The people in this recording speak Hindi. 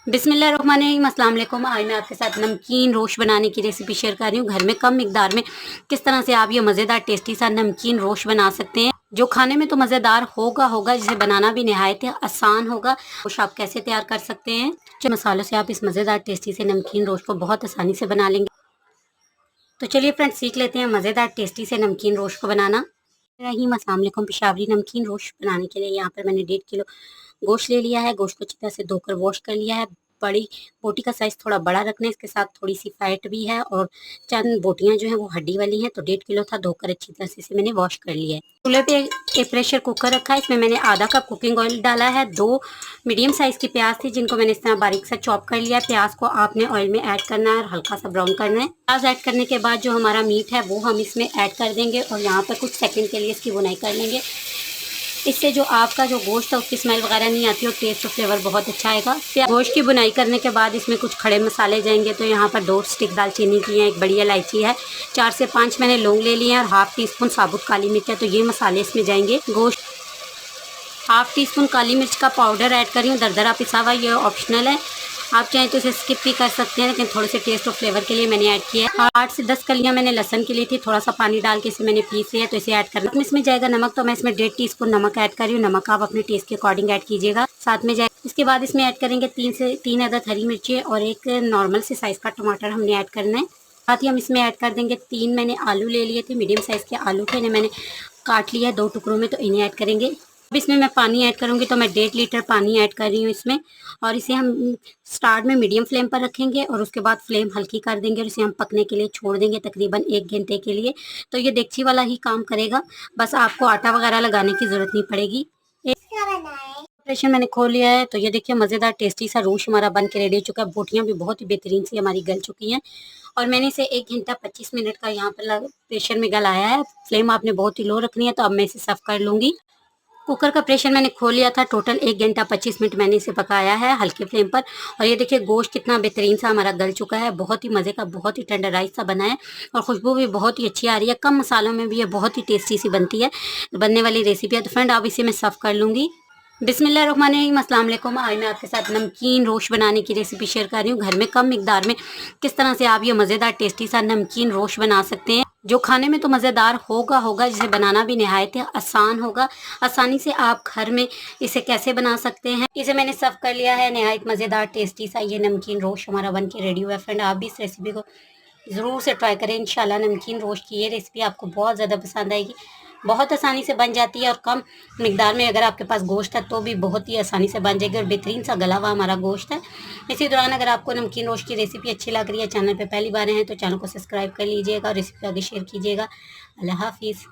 बिस्मिल्लाहिर्रहमानिर्रहीम, अस्सलाम वालेकुम। आज मैं आपके साथ नमकीन रोश बनाने की रेसिपी शेयर कर रही हूँ। घर में कम मिकदार में किस तरह से आप ये मज़ेदार टेस्टी सा नमकीन रोश बना सकते हैं, जो खाने में तो मज़ेदार होगा, जिसे बनाना भी निहायत ही आसान होगा। रोश आप कैसे तैयार कर सकते हैं, जो मसालों से आप इस मज़ेदार टेस्टी से नमकीन रोश को बहुत आसानी से बना लेंगे। तो चलिए फ्रेंड्स, सीख लेते हैं मज़ेदार टेस्टी से नमकीन रोश को बनाना। रहीम, अस्सलाम वालेकुम। पेशावरी नमकीन रोश बनाने के लिए यहाँ पर मैंने 1.5 किलो गोश्त ले लिया है। गोश्त को अच्छी तरह से धोकर वॉश कर लिया है। बड़ी बोटी का साइज़ थोड़ा बड़ा रखना है, इसके साथ थोड़ी-सी फैट भी है और चंद बोटियाँ जो हैं वो हड्डी वाली हैं, तो 1.5 किलो था, धोकर अच्छी तरह से इसे मैंने वॉश कर लिया है। चूल्हे पे एक प्रेशर कुकर रखा है, इसमें मैंने आधा कप कुकिंग ऑयल डाला है। 2 मीडियम साइज़ की प्याज़ थी, जिनको मैंने इस तरह बारीक सा चॉप कर लिया है। प्याज़ को आपने ऑयल में ऐड करना है और हल्का सा ब्राउन करना है। प्याज़ ऐड करने के बाद जो हमारा मीट है वो हम इसमें ऐड कर देंगे और यहाँ पर कुछ सेकंड के लिए इसकी भुनाई कर लेंगे। इससे जो आपका जो गोश्त है उसकी स्मेल वगैरह नहीं आती और टेस्ट और फ्लेवर बहुत अच्छा आएगा। गोश्त की भुनाई करने के बाद इसमें कुछ खड़े मसाले जाएंगे, तो यहाँ पर 2 स्टिक दालचीनी की हैं, एक बड़ी इलायची है, 4 से 5 मैंने लौंग ले लिए हैं और हाफ टी स्पून साबुत काली मिर्च है, तो ये मसाले इसमें जाएंगे। गोश्त हाफ टी स्पून काली मिर्च का पाउडर ऐड कर रही हूँ, दरदरा पिसा हुआ, ये ऑप्शनल है, आप चाहें तो इसे स्किप भी कर सकते हैं, लेकिन थोड़े से टेस्ट और फ्लेवर के लिए मैंने ऐड किया है। 8 से 10 कलियां मैंने लहसन की ली थी, थोड़ा सा पानी डाल के इसे मैंने पीस लिया, तो इसे ऐड करना। इसमें जाएगा नमक, तो मैं इसमें 1.5 टीस्पून नमक ऐड कर रही हूँ। नमक आप अपने टेस्ट के अकॉर्डिंग ऐड कीजिएगा। साथ में जाए इसके बाद इसमें ऐड करेंगे 3 अदद हरी मिर्ची और एक नॉर्मल से साइज़ का टमाटर हमने ऐड करना है। साथ ही हम इसमें ऐड कर देंगे 3 मैंने आलू ले लिए थे, मीडियम साइज़ के आलू थे, इन्हें मैंने काट लिया है 2 टुकड़ों में, तो इन्हें ऐड करेंगे। अब इसमें मैं पानी ऐड करूँगी, तो मैं 1.5 लीटर पानी ऐड कर रही हूँ इसमें, और इसे हम स्टार्ट में मीडियम फ्लेम पर रखेंगे और उसके बाद फ्लेम हल्की कर देंगे और इसे हम पकने के लिए छोड़ देंगे तकरीबन 1 घंटे के लिए। तो ये देगची वाला ही काम करेगा, बस आपको आटा वगैरह लगाने की ज़रूरत नहीं पड़ेगी। प्रेशर मैंने खोल लिया है, तो ये देखिए मज़ेदार टेस्टी सा रोश हमारा बन के रेडी हो चुका है। बोटियाँ भी बहुत ही बेहतरीन सी हमारी गल चुकी हैं और मैंने इसे 1 घंटा 25 मिनट का यहाँ पर प्रेशर में गलाया है। फ्लेम आपने बहुत ही लो रखनी है, तो अब मैं इसे सर्व कर लूँगी। कुकर का प्रेशर मैंने खोल लिया था, टोटल 1 घंटा 25 मिनट मैंने इसे पकाया है हल्के फ्लेम पर, और ये देखिए गोश्त कितना बेहतरीन सा हमारा गल चुका है। बहुत ही मज़े का, बहुत ही टेंडराइज सा बना है और खुशबू भी बहुत ही अच्छी आ रही है। कम मसालों में भी ये बहुत ही टेस्टी सी बनती है, बनने वाली रेसिपी है। तो फ्रेंड, अब इसे मैं सर्व कर लूँगी। बिस्मिल्लाहिर्रहमानिर्रहीम, अस्सलाम वालेकुम। आज मैं आपके साथ नमकीन रोश बनाने की रेसिपी शेयर कर रही हूँ। घर में कम मिकदार में किस तरह से आप ये मज़ेदार टेस्टी सा नमकीन रोश बना सकते हैं, जो खाने में तो मज़ेदार होगा, जिसे बनाना भी निहायत ही आसान होगा। आसानी से आप घर में इसे कैसे बना सकते हैं। इसे मैंने सर्व कर लिया है। निहायत मज़ेदार टेस्टी सा ये नमकीन रोश हमारा बन के रेडी हुआ है। फ्रेंड, आप भी इस रेसिपी को ज़रूर से ट्राई करें। इंशाल्लाह नमकीन रोश की ये रेसिपी आपको बहुत ज़्यादा पसंद आएगी। बहुत आसानी से बन जाती है और कम मिकदार में अगर आपके पास गोश्त है तो भी बहुत ही आसानी से बन जाएगी और बेहतरीन सा गला हुआ हमारा गोश्त है। इसी दौरान अगर आपको नमकीन रोश की रेसिपी अच्छी लग रही है, चैनल पे पहली बार हैं, तो चैनल को सब्सक्राइब कर लीजिएगा और रेसिपी आगे शेयर कीजिएगा। अल्लाह हाफ़िज़।